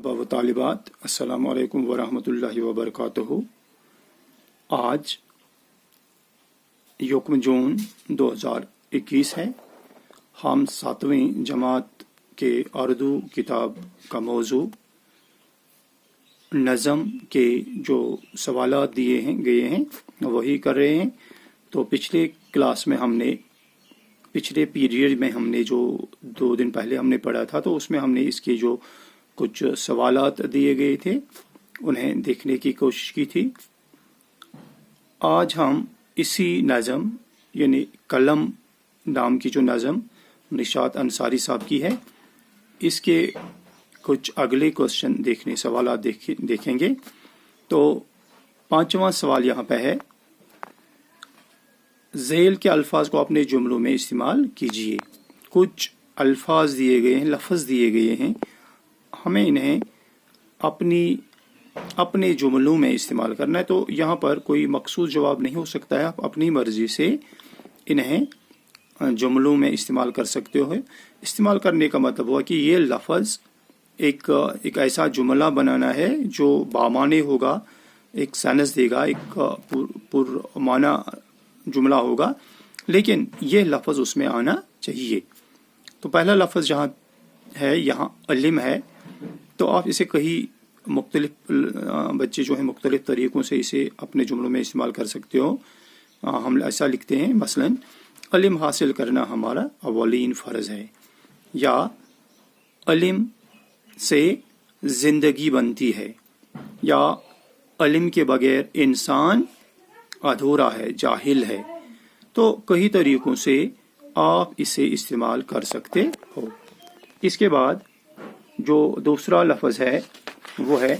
तलबा व तालिबात, अस्सलामु अलैकुम व रहमतुल्लाहि व बरकातुहू। आज यकम जून 2021 है। हम 7वीं जमात के उर्दू किताब का मौजू नज़म के जो सवालात दिए गए हैं वही कर रहे हैं। तो पिछले क्लास में पिछले पीरियड में हमने जो 2 दिन पहले हमने पढ़ा था, तो उसमें हमने इसके जो कुछ सवालात दिए गए थे उन्हें देखने की कोशिश की थी। आज हम इसी नज़म यानी कलम नाम की जो नज़म निशात अंसारी साहब की है, इसके कुछ अगले क्वेश्चन सवालात देखेंगे। तो 5वां सवाल यहाँ पे है, ज़ेल के अल्फाज को अपने जुमलों में इस्तेमाल कीजिए। कुछ अल्फाज दिए गए हैं, लफ्ज़ दिए गए हैं, हमें इन्हें अपने जुमलों में इस्तेमाल करना है। तो यहाँ पर कोई मखसूस जवाब नहीं हो सकता है, आप अपनी मर्जी से इन्हें जुमलों में इस्तेमाल कर सकते हो। इस्तेमाल करने का मतलब हुआ कि ये लफ्ज़ एक ऐसा जुमला बनाना है जो बामाने होगा, एक सेंस देगा, एक पुरमाना जुमला होगा, लेकिन ये लफ्ज़ उसमें आना चाहिए। तो पहला लफ्ज़ जहाँ है, यहाँ अलिम है। तो आप इसे कई मुख्तलिफ बच्चे जो हैं मुख्तलिफ तरीक़ों से इसे अपने जुमलों में इस्तेमाल कर सकते हो। हम ऐसा लिखते हैं, मसलन अलिम हासिल करना हमारा अव्वलीन फ़र्ज़ है, या अलिम से ज़िंदगी बनती है, या अलिम के बगैर इंसान अधूरा है, जाहिल है। तो कई तरीक़ों से आप इसे इस्तेमाल कर सकते हो। इसके बाद जो दूसरा लफ्ज़ है वो है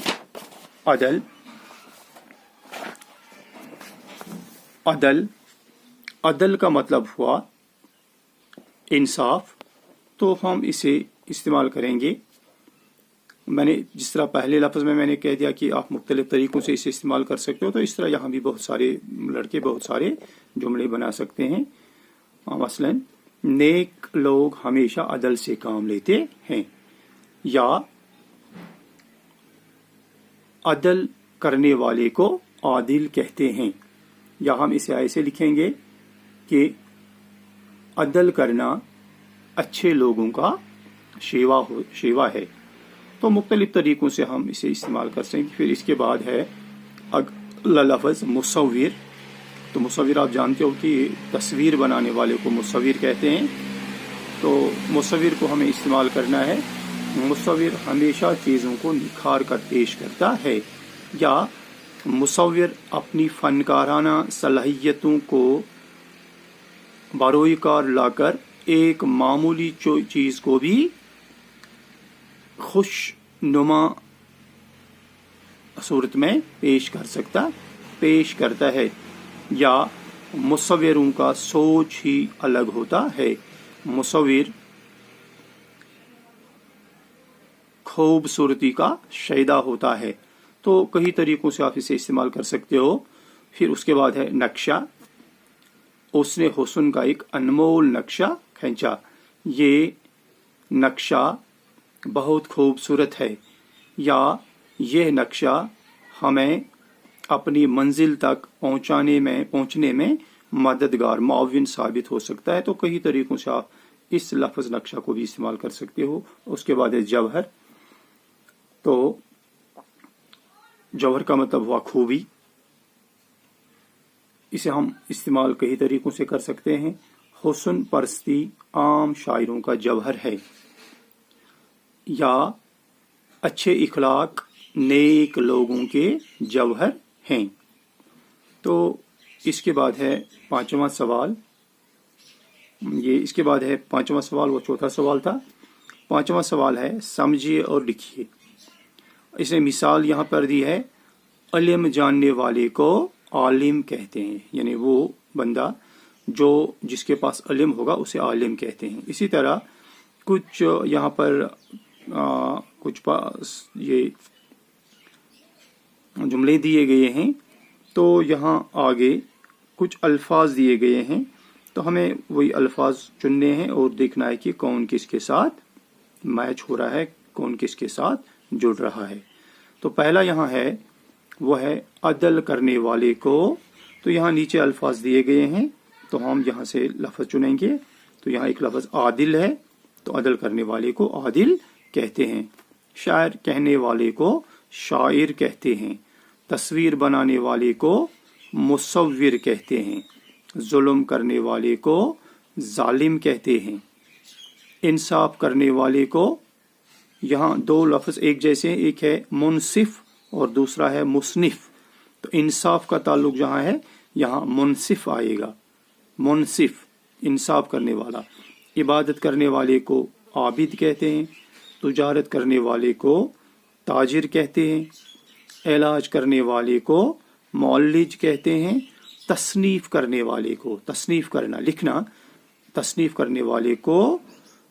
अदल। अदल का मतलब हुआ इंसाफ। तो हम इसे इस्तेमाल करेंगे, मैंने जिस तरह पहले लफ्ज़ में मैंने कह दिया कि आप मुख्तलिफ तरीक़ों से इसे इस्तेमाल कर सकते हो, तो इस तरह यहाँ भी बहुत सारे लड़के बहुत सारे जुमले बना सकते हैं। मसलन नेक लोग हमेशा अदल से काम लेते हैं, या अदल करने वाले को आदिल कहते हैं। या हम इसे ऐसे लिखेंगे कि अदल करना अच्छे लोगों का शेवा है। तो मुख्तलिफ तरीक़ों से हम इसे इस्तेमाल कर सकते हैं। फिर इसके बाद है अगला लफ्ज़ मुसव्विर। तो मुसव्विर आप जानते हो कि तस्वीर बनाने वाले को मुसव्विर कहते हैं। तो मुसव्विर को हमें इस्तेमाल करना है। मुसव्विर हमेशा चीज़ों को निखार कर पेश करता है, या मुसव्विर अपनी फ़नकाराना सलाहियतों को बारोईकार लाकर एक मामूली चीज़ को भी खुशनुमा सूरत में पेश करता है। या मुसव्विरों का सोच ही अलग होता है। मुसव्विर खूबसूरती का शैदा होता है। तो कई तरीक़ों से आप इसे इस्तेमाल कर सकते हो। फिर उसके बाद है नक्शा। उसने हुस्न का एक अनमोल नक्शा खींचा। ये नक्शा बहुत खूबसूरत है, या यह नक्शा हमें अपनी मंजिल तक पहुंचने में मददगार मुआविन साबित हो सकता है। तो कई तरीक़ों से आप इस लफ्ज़ नक्शा को भी इस्तेमाल कर सकते हो। उसके बाद है जवहर। तो जवहर का मतलब हुआ खूबी। इसे हम इस्तेमाल कई तरीक़ों से कर सकते हैं। हुस्न परस्ती आम शायरों का जवहर है, या अच्छे इखलाक नेक लोगों के जवहर हैं। तो इसके बाद है 5वां सवाल। इसके बाद है 5वां सवाल, वो चौथा सवाल था। 5वां सवाल है समझिए और लिखिए। इसने मिसाल यहाँ पर दी है, इल्म जानने वाले को आलिम कहते हैं, यानी वो बंदा जिसके पास इल्म होगा उसे आलिम कहते हैं। इसी तरह कुछ यहाँ पर कुछ ये जुमले दिए गए हैं। तो यहाँ आगे कुछ अल्फाज दिए गए हैं, तो हमें वही अल्फाज चुनने हैं और देखना है कि कौन किसके साथ मैच हो रहा है, कौन किसके साथ जुड़ रहा है। तो पहला यहाँ है वो है अदल करने वाले को। तो यहाँ नीचे अल्फाज दिए गए हैं, तो हम यहाँ से लफ्ज़ चुनेंगे। तो यहाँ एक लफ्ज़ आदिल है, तो अदल करने वाले को आदिल कहते हैं। शायर कहने वाले को शायर कहते हैं। तस्वीर बनाने वाले को मुसव्विर कहते हैं। जुल्म करने वाले को जालिम कहते हैं। इंसाफ करने वाले को, यहाँ दो लफ्ज़ एक जैसे हैं, एक है मुनसिफ और दूसरा है मुसनिफ। तो इंसाफ का ताल्लुक जहाँ है यहाँ मुनसिफ आएगा। मुनसिफ इंसाफ करने वाला। इबादत करने वाले को आबिद कहते हैं। तुजारत करने वाले को ताजिर कहते हैं। इलाज करने वाले को मौलिज कहते हैं। तसनीफ करने वाले को, तसनीफ करना लिखना, तसनीफ करने वाले को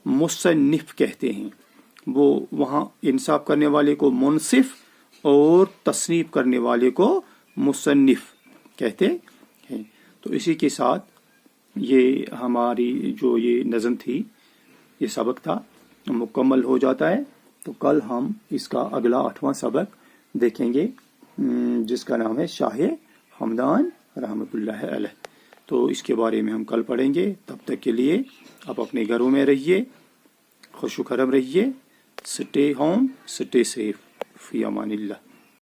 मुसन्निफ कहते हैं। वो वहाँ इंसाफ करने वाले को मुनसिफ और तसनीफ करने वाले को मुसन्निफ कहते हैं। तो इसी के साथ ये हमारी जो ये नज़म थी, ये सबक था, मुकम्मल हो जाता है। तो कल हम इसका अगला 8वां सबक देखेंगे, जिसका नाम है शाह हमदान रहमतुल्लाह अलैह। तो इसके बारे में हम कल पढ़ेंगे। तब तक के लिए आप अपने घरों में रहिए, खुश खरम रहिए। स्टे होम, स्टे सेफ, फी अमानिल्लाह।